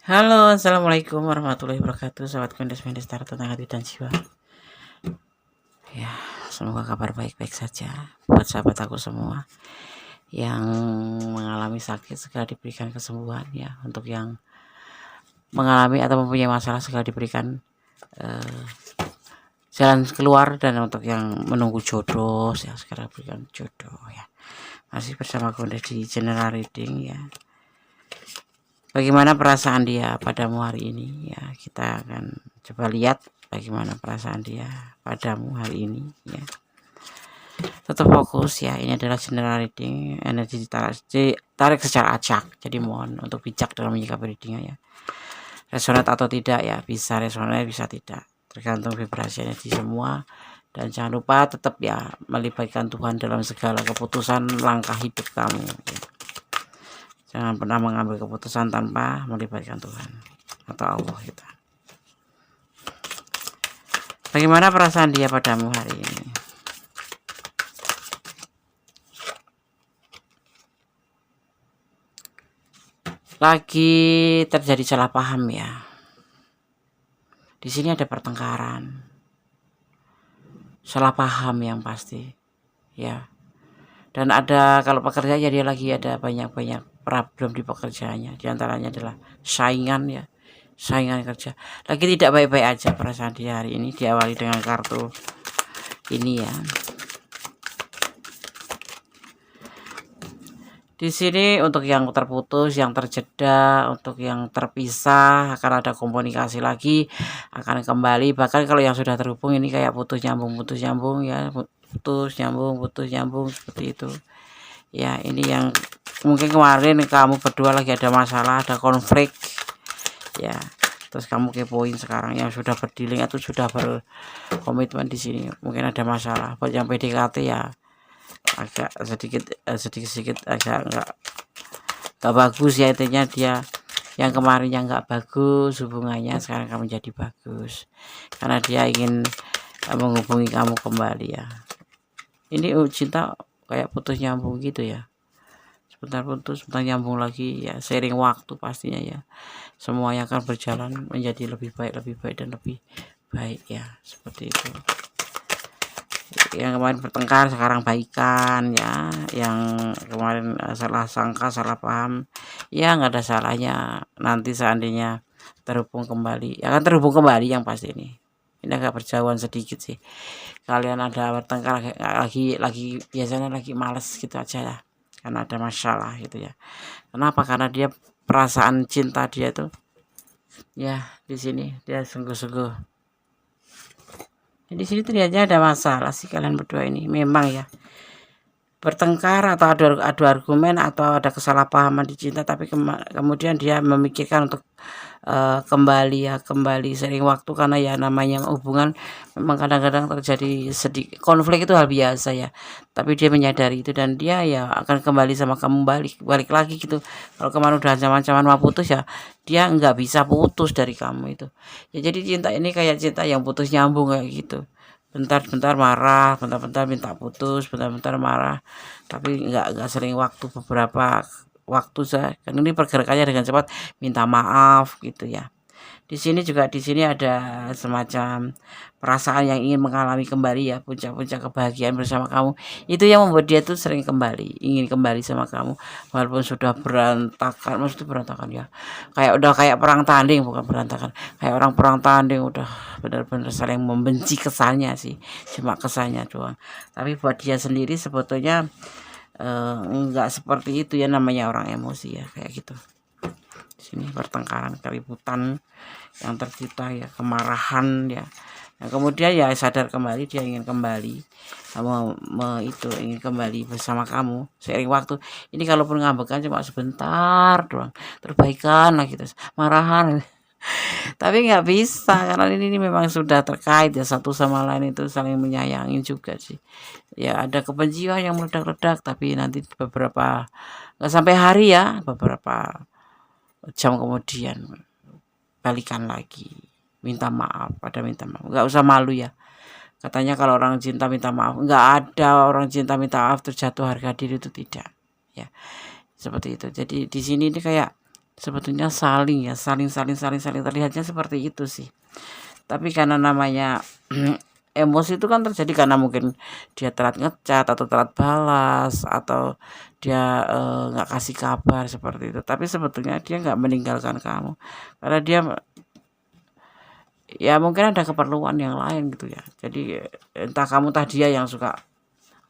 Halo, assalamualaikum warahmatullahi wabarakatuh. Sahabat Mendes tentang hati dan jiwa. Ya, semoga kabar baik-baik saja buat sahabat aku semua yang mengalami sakit segera diberikan kesembuhan ya. Untuk yang mengalami atau mempunyai masalah segera diberikan jalan keluar, dan untuk yang menunggu jodoh ya segera berikan jodoh ya. Masih bersama Gondes di General Reading ya. Bagaimana perasaan dia padamu hari ini ya, kita akan coba lihat bagaimana perasaan dia padamu hari ini ya. Tetap fokus ya, ini adalah general reading, energi ditarik secara acak, jadi mohon untuk bijak dalam menyikapi readingnya ya. Resonate atau tidak ya, bisa resonate bisa tidak, tergantung vibrasi energi semua. Dan jangan lupa tetap ya melibatkan Tuhan dalam segala keputusan langkah hidup kamu ya. Jangan pernah mengambil keputusan tanpa melibatkan Tuhan atau Allah kita. Bagaimana perasaan dia padamu hari ini? Lagi terjadi salah paham ya. Di sini ada pertengkaran, salah paham yang pasti ya. Dan ada, kalau pekerja ya dia lagi ada banyak problem di pekerjaannya. Di antaranya adalah saingan ya, saingan kerja. Lagi tidak baik-baik aja perasaan dia hari ini, diawali dengan kartu ini ya. Di sini untuk yang terputus, yang terjeda, untuk yang terpisah akan ada komunikasi lagi, akan kembali. Bahkan kalau yang sudah terhubung ini kayak putus nyambung ya, putus nyambung seperti itu. Ya, ini yang mungkin kemarin kamu berdua lagi ada masalah, ada konflik. Ya, terus kamu kepoin sekarang yang sudah berdiling atau sudah berkomitmen di sini, mungkin ada masalah. Buat yang PDKT ya agak sedikit agak nggak bagus ya, intinya dia yang kemarin yang nggak bagus hubungannya sekarang kamu jadi bagus karena dia ingin menghubungi kamu kembali ya. Ini cinta kayak putus nyambung gitu ya, sebentar putus sebentar nyambung lagi ya, sering waktu pastinya ya, semuanya akan berjalan menjadi lebih baik dan lebih baik ya, seperti itu. Yang kemarin bertengkar sekarang baikan ya, yang kemarin salah sangka salah paham ya, nggak ada salahnya nanti seandainya terhubung kembali ya, akan terhubung kembali yang pasti. Ini agak berjauhan sedikit sih, kalian ada bertengkar lagi biasanya lagi males gitu aja ya, karena ada masalah gitu ya. Kenapa? Karena dia perasaan cinta dia tuh ya, di sini dia sungguh-sungguh. Di sini ternyata ada masalah sih kalian berdua ini, memang ya bertengkar atau adu argumen atau ada kesalahpahaman di cinta, tapi kemudian dia memikirkan untuk kembali sering waktu, karena ya namanya hubungan memang kadang-kadang terjadi sedikit konflik, itu hal biasa ya, tapi dia menyadari itu dan dia ya akan kembali sama kamu, balik lagi gitu. Kalau kemarin udah ancaman-ancaman mau putus ya, dia nggak bisa putus dari kamu itu ya. Jadi cinta ini kayak cinta yang putus nyambung kayak gitu, bentar-bentar marah, bentar-bentar minta putus, bentar-bentar marah, tapi nggak sering waktu, beberapa waktu saja. Kan ini pergerakannya dengan cepat, minta maaf gitu ya. Di sini ada semacam perasaan yang ingin mengalami kembali ya, puncak-puncak kebahagiaan bersama kamu. Itu yang membuat dia tuh sering ingin kembali sama kamu, walaupun sudah berantakan, maksudnya berantakan ya. Udah kayak perang tanding, bukan berantakan. Kayak orang perang tanding, udah benar-benar saling membenci, kesannya sih. Cuma kesannya doang. Tapi buat dia sendiri sebetulnya enggak seperti itu ya, namanya orang emosi ya, kayak gitu. Di sini pertengkaran, keributan yang tercipta ya, kemarahan ya. Nah, kemudian ya sadar kembali, dia ingin kembali ingin kembali bersama kamu seiring waktu. Ini kalaupun ngambekan cuma sebentar doang, terbaikan lagi, terus marahan. Tapi nggak bisa, karena ini memang sudah terkait ya, satu sama lain itu saling menyayangi juga sih ya. Ada kebencian yang meledak-ledak, tapi nanti beberapa, nggak sampai hari ya, beberapa jam kemudian balikan lagi, minta maaf, nggak usah malu ya. Katanya kalau orang cinta minta maaf, nggak ada orang cinta minta maaf terus jatuh harga diri, itu tidak ya, seperti itu. Jadi di sini ini kayak sebetulnya saling ya, saling terlihatnya seperti itu sih. Tapi karena namanya emosi itu kan terjadi karena mungkin dia telat ngechat atau telat balas atau dia nggak kasih kabar seperti itu. Tapi sebetulnya dia nggak meninggalkan kamu karena dia ya mungkin ada keperluan yang lain gitu ya. Jadi entah kamu entah dia yang suka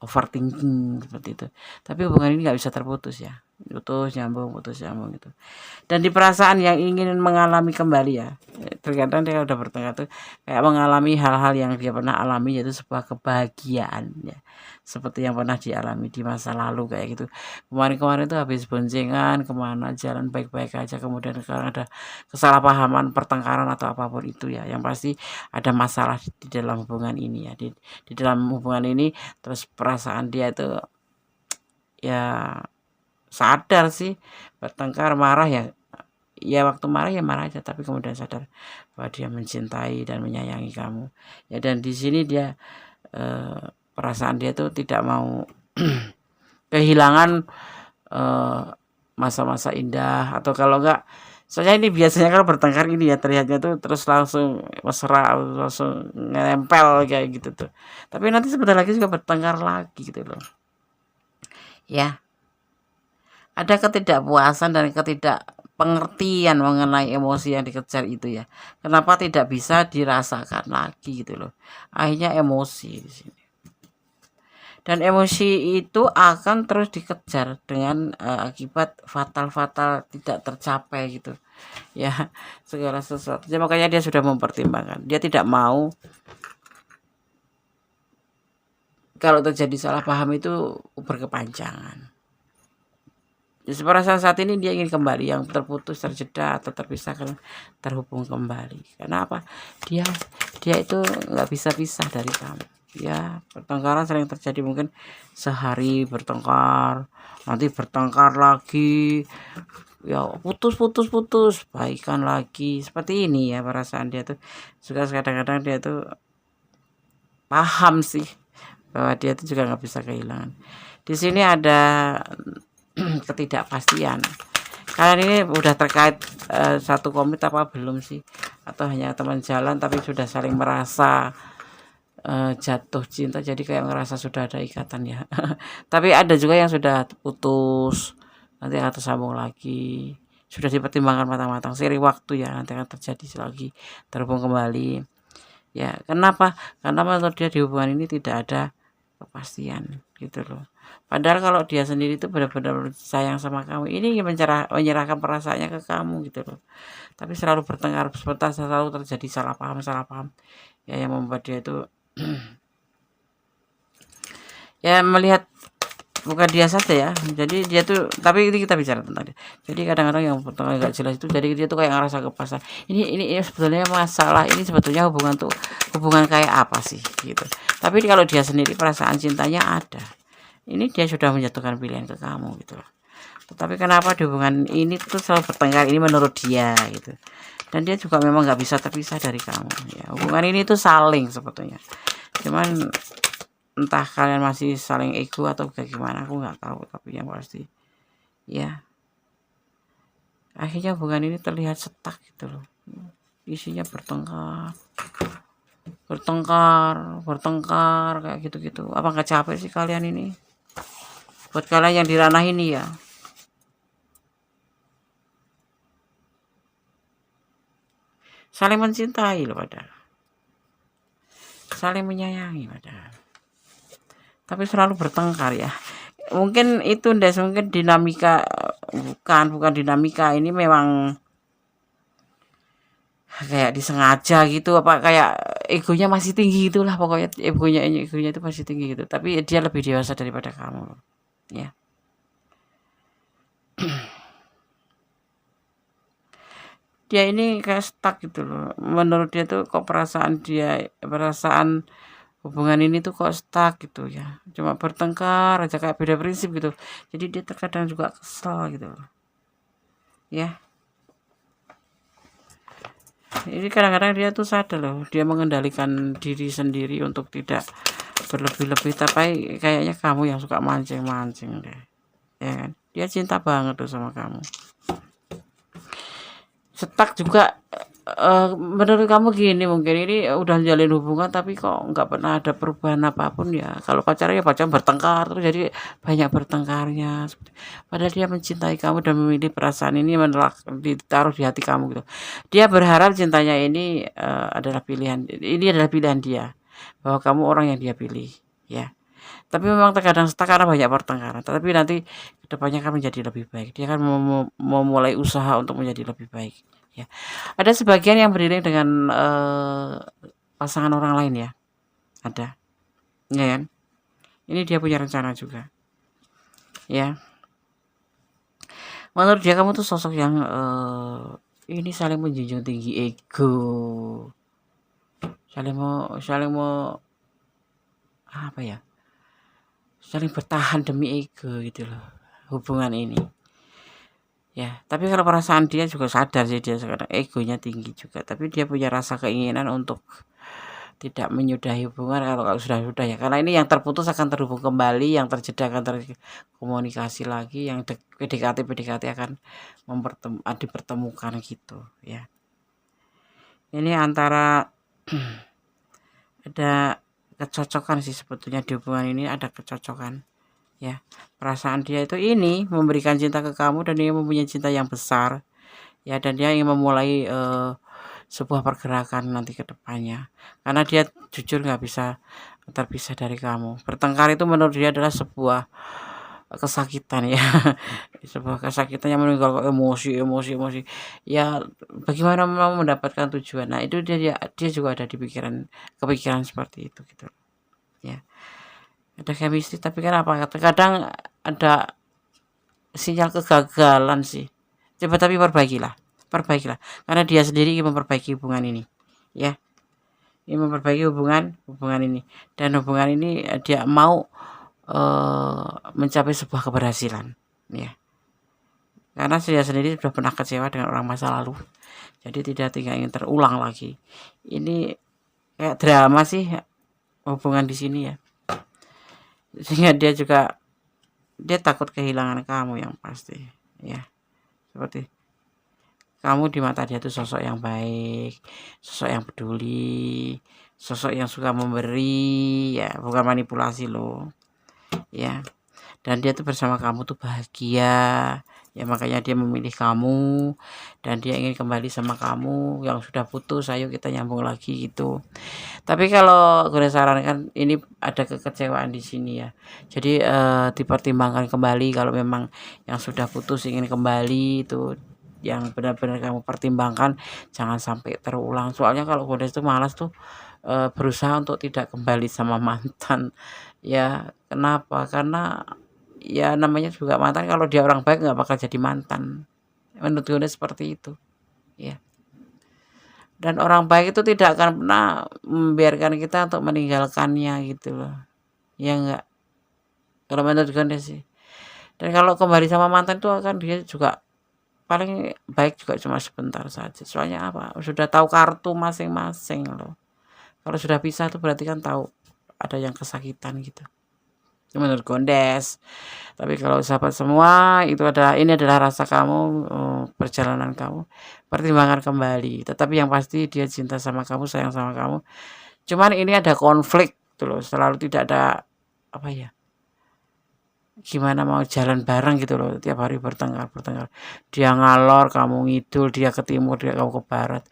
overthinking seperti itu. Tapi hubungan ini nggak bisa terputus ya, putus nyambung gitu. Dan di perasaan yang ingin mengalami kembali ya, terkadang dia udah bertengkar tuh kayak mengalami hal-hal yang dia pernah alami, yaitu sebuah kebahagiaan ya, seperti yang pernah dialami di masa lalu kayak gitu. Kemarin-kemarin tuh habis boncengan kemana jalan baik-baik aja, kemudian sekarang ada kesalahpahaman, pertengkaran atau apapun itu ya, yang pasti ada masalah di dalam hubungan ini ya, di dalam hubungan ini. Terus perasaan dia itu ya sadar sih bertengkar, marah ya, ya waktu marah ya marah aja, tapi kemudian sadar bahwa dia mencintai dan menyayangi kamu ya. Dan di sini dia perasaan dia tuh tidak mau kehilangan masa-masa indah, atau kalau enggak, soalnya ini biasanya kalau bertengkar ini ya terlihatnya tuh terus langsung mesra, langsung nempel kayak gitu tuh, tapi nanti sebentar lagi juga bertengkar lagi gitu loh ya. Ada ketidakpuasan dan ketidakpengertian mengenai emosi yang dikejar itu ya. Kenapa tidak bisa dirasakan lagi gitu loh. Akhirnya emosi di sini. Dan emosi itu akan terus dikejar dengan akibat fatal-fatal tidak tercapai gitu. Ya, segala sesuatu. Jadi makanya dia sudah mempertimbangkan. Dia tidak mau kalau terjadi salah paham itu berkepanjangan. Perasaan saat ini dia ingin kembali, yang terputus, terjeda atau terpisahkan terhubung kembali. Karena apa? Dia itu nggak bisa pisah dari kamu. Ya, pertengkaran sering terjadi, mungkin sehari bertengkar, nanti bertengkar lagi, ya putus, baikan lagi. Seperti ini ya perasaan dia tuh. Juga kadang-kadang dia tuh paham sih bahwa dia itu juga nggak bisa kehilangan. Di sini ada ketidakpastian. Kalian ini udah terkait satu komit apa belum sih? Atau hanya teman jalan tapi sudah saling merasa jatuh cinta, jadi kayak ngerasa sudah ada ikatan ya. Tapi ada juga yang sudah putus, nanti akan tersambung lagi. Sudah dipertimbangkan matang-matang, seiring waktu ya nanti akan terjadi lagi, terhubung kembali. Ya, kenapa? Karena menurut dia di hubungan ini tidak ada kepastian gitu loh. Padahal kalau dia sendiri itu benar-benar sayang sama kamu, ini menyerahkan perasaannya ke kamu gitu loh. Tapi selalu bertengkar, sebentar selalu terjadi salah paham ya, yang membuat dia itu ya melihat bukan dia saja ya. Jadi dia tuh, tapi ini kita bicara tentang dia. Jadi kadang-kadang yang pertengkar nggak jelas itu, jadi dia tuh kayak ngerasa kepasan. Ini sebetulnya masalah ini sebetulnya hubungan kayak apa sih gitu. Tapi kalau dia sendiri perasaan cintanya ada. Ini dia sudah menjatuhkan pilihan ke kamu gitu loh. Tetapi kenapa di hubungan ini tuh selalu bertengkar, ini menurut dia gitu. Dan dia juga memang nggak bisa terpisah dari kamu ya. Hubungan ini tuh saling sebetulnya. Cuman entah kalian masih saling ego atau bagaimana, aku nggak tahu. Tapi yang pasti ya, akhirnya hubungan ini terlihat setak gitu loh. Isinya bertengkar kayak gitu-gitu. Apa nggak capek sih kalian ini? Buat kalian yang di ranah ini ya, saling mencintai loh padahal, saling menyayangi padahal, tapi selalu bertengkar ya. Mungkin itu Des, mungkin dinamika, bukan dinamika, ini memang kayak disengaja gitu, apa kayak egonya masih tinggi itulah pokoknya, egonya itu masih tinggi gitu. Tapi dia lebih dewasa daripada kamu ya. Dia ini kayak stuck gitu loh. Menurut dia tuh kok perasaan hubungan ini tuh kok stuck gitu ya. Cuma bertengkar aja kayak beda prinsip gitu. Jadi dia terkadang juga kesel gitu loh. Ya. Ini kadang-kadang dia tuh sadar loh, dia mengendalikan diri sendiri untuk tidak berlebih-lebih, tapi kayaknya kamu yang suka mancing-mancing deh. Ya kan? Dia cinta banget tuh sama kamu. Stuck juga, menurut kamu gini mungkin, ini udah jalin hubungan tapi kok nggak pernah ada perubahan apapun ya, kalau pacaran ya pacaran bertengkar terus jadi banyak bertengkarnya, padahal dia mencintai kamu dan memilih perasaan ini ditaruh di hati kamu gitu. Dia berharap cintanya ini, adalah pilihan dia, bahwa kamu orang yang dia pilih, ya. Tapi memang terkadang stuck karena banyak pertengkaran, tapi nanti kedepannya akan menjadi lebih baik. Dia akan memulai usaha untuk menjadi lebih baik, ya. Ada sebagian yang beriring dengan, pasangan orang lain ya, ada, ya kan? Ini dia punya rencana juga, ya. Menurut dia kamu tuh sosok yang, ini saling menjunjung tinggi ego, saling mau apa ya, saling bertahan demi ego gitu loh, hubungan ini. Ya, tapi kalau perasaan dia juga sadar sih dia sekarang egonya tinggi juga, tapi dia punya rasa keinginan untuk tidak menyudahi hubungan kalau sudah ya. Karena ini yang terputus akan terhubung kembali, yang terjeda akan terkomunikasi lagi, yang PDKT akan dipertemukan gitu ya. Ini antara ada kecocokan sih sebetulnya di hubungan ini, ada kecocokan. Ya, perasaan dia itu ini memberikan cinta ke kamu dan dia mempunyai cinta yang besar, ya, dan dia ingin memulai, sebuah pergerakan nanti ke depannya. Karena dia jujur nggak bisa terpisah dari kamu. Bertengkar itu menurut dia adalah sebuah kesakitan ya, sebuah kesakitan yang meninggalkan emosi. Ya, bagaimana mau mendapatkan tujuan. Nah, itu dia juga ada di kepikiran seperti itu gitu, ya. Ada chemistry tapi kan apa, kadang ada sinyal kegagalan sih. Coba tapi perbaikilah, karena dia sendiri ingin memperbaiki hubungan ini, ya. Ingin memperbaiki hubungan ini, dan hubungan ini dia mau, mencapai sebuah keberhasilan, ya. Karena dia sendiri sudah pernah kecewa dengan orang masa lalu, jadi tidak ingin terulang lagi. Ini kayak drama sih hubungan di sini ya. Sehingga dia takut kehilangan kamu yang pasti, ya. Seperti kamu di mata dia tuh sosok yang baik, sosok yang peduli, sosok yang suka memberi, ya, bukan manipulasi loh, ya. Dan dia tuh bersama kamu tuh bahagia, ya, makanya dia memilih kamu dan dia ingin kembali sama kamu yang sudah putus, ayo kita nyambung lagi gitu. Tapi kalau gue sarankan ini ada kekecewaan di sini ya. Jadi, dipertimbangkan kembali kalau memang yang sudah putus ingin kembali itu, yang benar-benar kamu pertimbangkan jangan sampai terulang. Soalnya kalau Godes itu malas tuh, berusaha untuk tidak kembali sama mantan. Ya, kenapa? Karena ya namanya juga mantan, kalau dia orang baik nggak bakal jadi mantan. Menurut Godes seperti itu, ya. Dan orang baik itu tidak akan pernah membiarkan kita untuk meninggalkannya gitu loh, ya enggak? Kalau menurut gue sih. Dan kalau kembali sama mantan itu akan dia juga paling baik juga cuma sebentar saja. Soalnya apa? Sudah tahu kartu masing-masing loh. Kalau sudah pisah itu berarti kan tahu ada yang kesakitan gitu. Itu menurut Gondes. Tapi kalau sahabat semua, ini adalah rasa kamu, perjalanan kamu, pertimbangkan kembali. Tetapi yang pasti dia cinta sama kamu, sayang sama kamu. Cuman ini ada konflik gitu loh, selalu tidak ada apa ya, gimana mau jalan bareng gitu loh, tiap hari bertengkar. Dia ngalor, kamu ngidul, dia ke timur, kamu ke barat.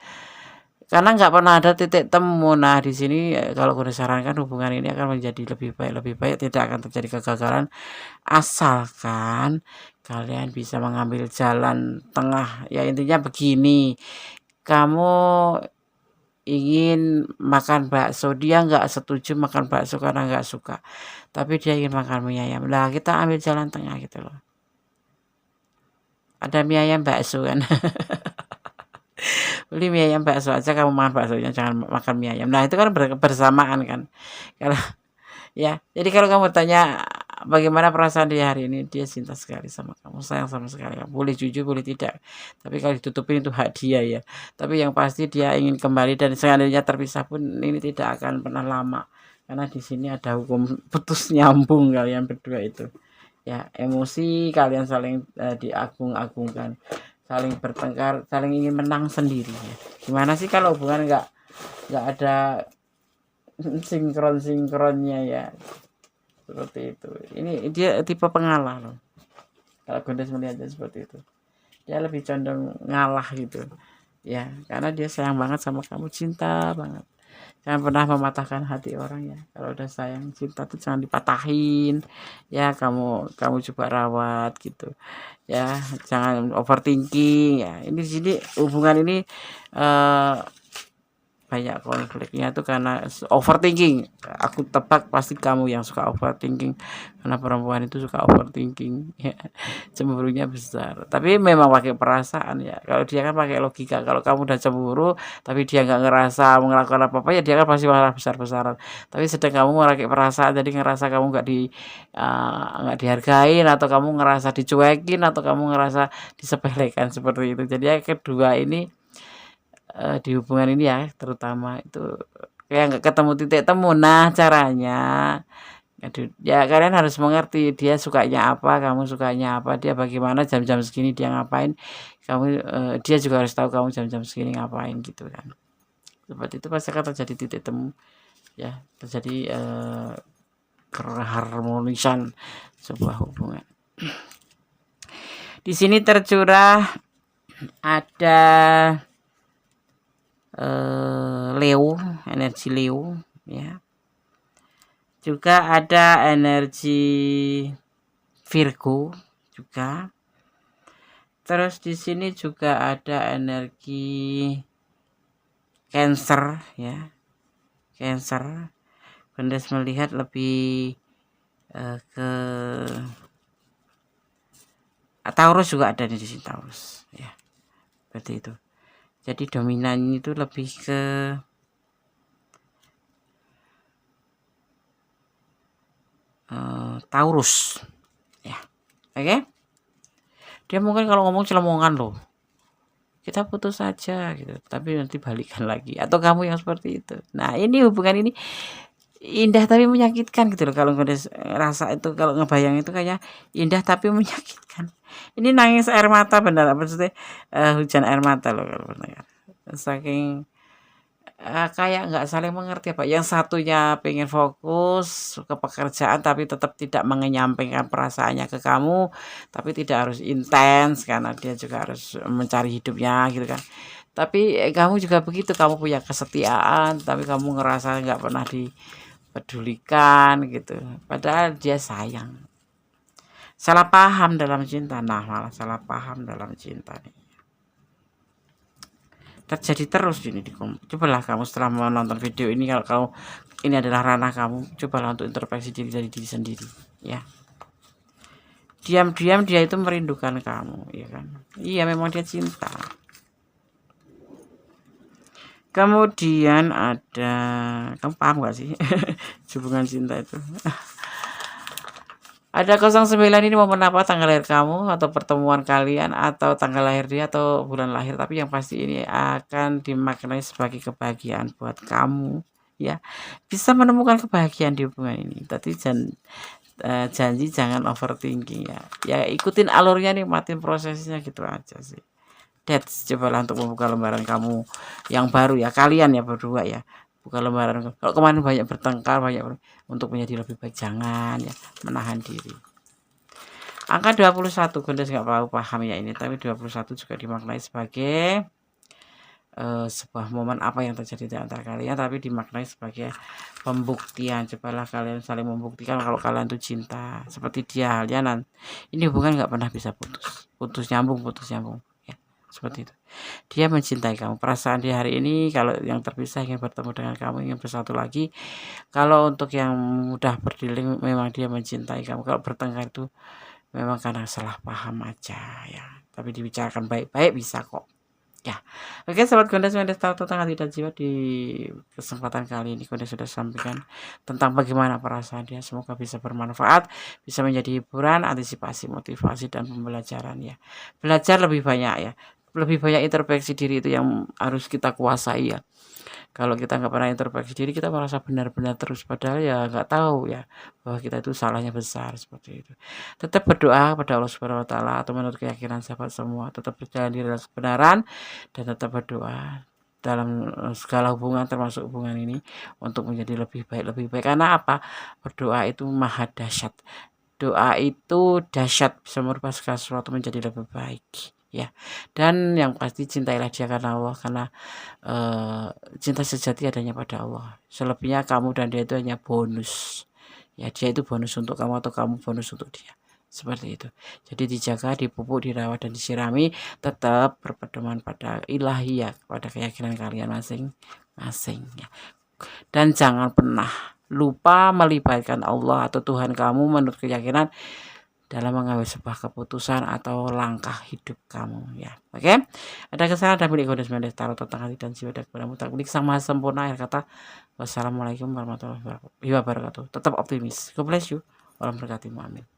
Karena nggak pernah ada titik temu. Nah, di sini, kalau gue sarankan hubungan ini akan menjadi lebih baik, tidak akan terjadi kegagalan asalkan kalian bisa mengambil jalan tengah. Ya intinya begini, kamu ingin makan bakso, dia nggak setuju makan bakso karena nggak suka, tapi dia ingin makan mie ayam. Nah, kita ambil jalan tengah gitu loh. Ada mie ayam bakso kan. Beli mie ayam bakso aja, kamu makan baksonya, jangan makan mie ayam. Nah, itu kan bersamaan kan. Kalau ya, jadi kalau kamu tanya bagaimana perasaan dia hari ini, dia cinta sekali sama kamu, sayang sama sekali kamu. Boleh jujur, boleh tidak. Tapi kalau ditutupin itu hak dia ya. Tapi yang pasti dia ingin kembali, dan seandainya terpisah pun ini tidak akan pernah lama. Karena di sini ada hukum putus nyambung kalian berdua itu. Ya, emosi kalian saling, diagung-agungkan. saling bertengkar, saling ingin menang sendiri ya. Gimana sih kalau hubungan nggak ada sinkronnya ya, seperti itu. Ini dia tipe pengalah loh. Kalau Gondes melihatnya seperti itu, dia lebih condong ngalah gitu ya, karena dia sayang banget sama kamu, cinta banget. Jangan pernah mematahkan hati orang ya. Kalau udah sayang cinta tuh jangan dipatahin ya. Kamu coba rawat gitu ya, jangan overthinking ya. Ini sini hubungan ini eh, banyak konfliknya tuh karena overthinking. Aku tebak pasti kamu yang suka overthinking, karena perempuan itu suka overthinking ya. Cemburunya besar, tapi memang pakai perasaan ya. Kalau dia kan pakai logika. Kalau kamu udah cemburu tapi dia nggak ngerasa melakukan apa-apa ya, dia kan pasti marah besar-besaran. Tapi sedang kamu pakai perasaan, jadi ngerasa kamu nggak dihargain, atau kamu ngerasa dicuekin, atau kamu ngerasa disepelekan, seperti itu. Jadi yang kedua ini di hubungan ini ya, terutama itu kayak nggak ketemu titik temu. Nah, caranya ya kalian harus mengerti dia sukanya apa, kamu sukanya apa, dia bagaimana, jam-jam segini dia ngapain, dia juga harus tahu kamu jam-jam segini ngapain gitu kan. Seperti itu pasti akan terjadi titik temu ya, terjadi keharmonisan sebuah hubungan. Di sini tercurah ada Leo, energi Leo ya. Juga ada energi Virgo juga. Terus di sini juga ada energi Cancer ya. Cancer. Gondes melihat lebih ke Taurus juga ada di sini, Taurus ya. Seperti itu. Jadi dominannya itu lebih ke Taurus ya. Oke. Dia mungkin kalau ngomong celemongan loh, kita putus saja gitu, tapi nanti balikan lagi, atau kamu yang seperti itu. Nah, ini hubungan ini indah tapi menyakitkan gitu loh. Kalau rasa itu, kalau ngebayang itu kayak indah tapi menyakitkan. Ini nangis air mata benar, maksudnya hujan air mata loh kalau benar. Saking kayak nggak saling mengerti apa. Yang satunya pengen fokus ke pekerjaan tapi tetap tidak menyampaikan perasaannya ke kamu, tapi tidak harus intens karena dia juga harus mencari hidupnya gitu kan. Tapi kamu juga begitu, kamu punya kesetiaan tapi kamu ngerasa nggak pernah dipedulikan gitu. Padahal dia sayang. Salah paham dalam cinta. Nah, malah salah paham dalam cinta nih terjadi terus ini. Cobalah kamu setelah menonton video ini, kalau kamu ini adalah ranah kamu, cobalah untuk introspeksi diri dari diri sendiri ya. Diam-diam dia itu merindukan kamu ya kan. Iya, memang dia cinta. Kemudian ada, kamu paham gak sih hubungan cinta itu? Ada 09 ini momen apa, tanggal lahir kamu atau pertemuan kalian atau tanggal lahir dia atau bulan lahir, tapi yang pasti ini akan dimaknai sebagai kebahagiaan buat kamu ya. Bisa menemukan kebahagiaan di hubungan ini. Tapi janji jangan overthinking ya. Ya ikutin alurnya, nikmatin prosesnya gitu aja sih. That's, cobalah untuk membuka lembaran kamu yang baru ya, kalian ya berdua ya. Buka lembaran. Kalau kemarin banyak bertengkar, untuk menjadi lebih baik, jangan ya, menahan diri. Angka 21, Gondes nggak paham ya ini, tapi 21 juga dimaknai sebagai sebuah momen apa yang terjadi di antara kalian, tapi dimaknai sebagai pembuktian. Cobalah kalian saling membuktikan kalau kalian tuh cinta. Seperti dia halnya, ini hubungan nggak pernah bisa putus nyambung ya, seperti itu. Dia mencintai kamu, perasaan dia hari ini kalau yang terpisah ingin bertemu dengan kamu, ingin bersatu lagi. Kalau untuk yang mudah berdiling, memang dia mencintai kamu. Kalau bertengkar itu memang karena salah paham aja ya, tapi dibicarakan baik-baik bisa kok ya. Oke sobat Gondes, Gondes tahu tentang hati dan jiwa. Di kesempatan kali ini Gondes sudah sampaikan tentang bagaimana perasaan dia. Semoga bisa bermanfaat, bisa menjadi hiburan, antisipasi, motivasi, dan pembelajaran ya. Belajar lebih banyak ya, lebih banyak introspeksi diri itu yang harus kita kuasai ya. Kalau kita nggak pernah introspeksi diri, kita merasa benar-benar terus, padahal ya nggak tahu ya bahwa kita itu salahnya besar seperti itu. Tetap berdoa pada Allah Subhanahu wa taala atau menurut keyakinan sahabat semua, tetap berjalan di dalam kebenaran dan tetap berdoa dalam segala hubungan termasuk hubungan ini untuk menjadi lebih baik lebih baik. Karena apa? Berdoa itu maha dahsyat. Doa itu dahsyat, bisa merubah segala sesuatu menjadi lebih baik ya. Dan yang pasti cintailah dia karena Allah, karena eh, cinta sejati adanya pada Allah. Selebihnya kamu dan dia itu hanya bonus. Ya, dia itu bonus untuk kamu atau kamu bonus untuk dia. Seperti itu. Jadi dijaga, dipupuk, dirawat dan disirami, tetap berpedoman pada ilahiyah, pada keyakinan kalian masing-masing ya. Dan jangan pernah lupa melibatkan Allah atau Tuhan kamu menurut keyakinan dalam mengambil sebuah keputusan atau langkah hidup kamu ya. Oke. Ada kesalahan dan milik kode 19 taruh tentang hati dan jiwa dan kepadamu tak milik sang maha sempurna. Akhir kata, wassalamualaikum warahmatullahi wabarakatuh. Tetap optimis. God bless you. Allah berkatimu. Amin.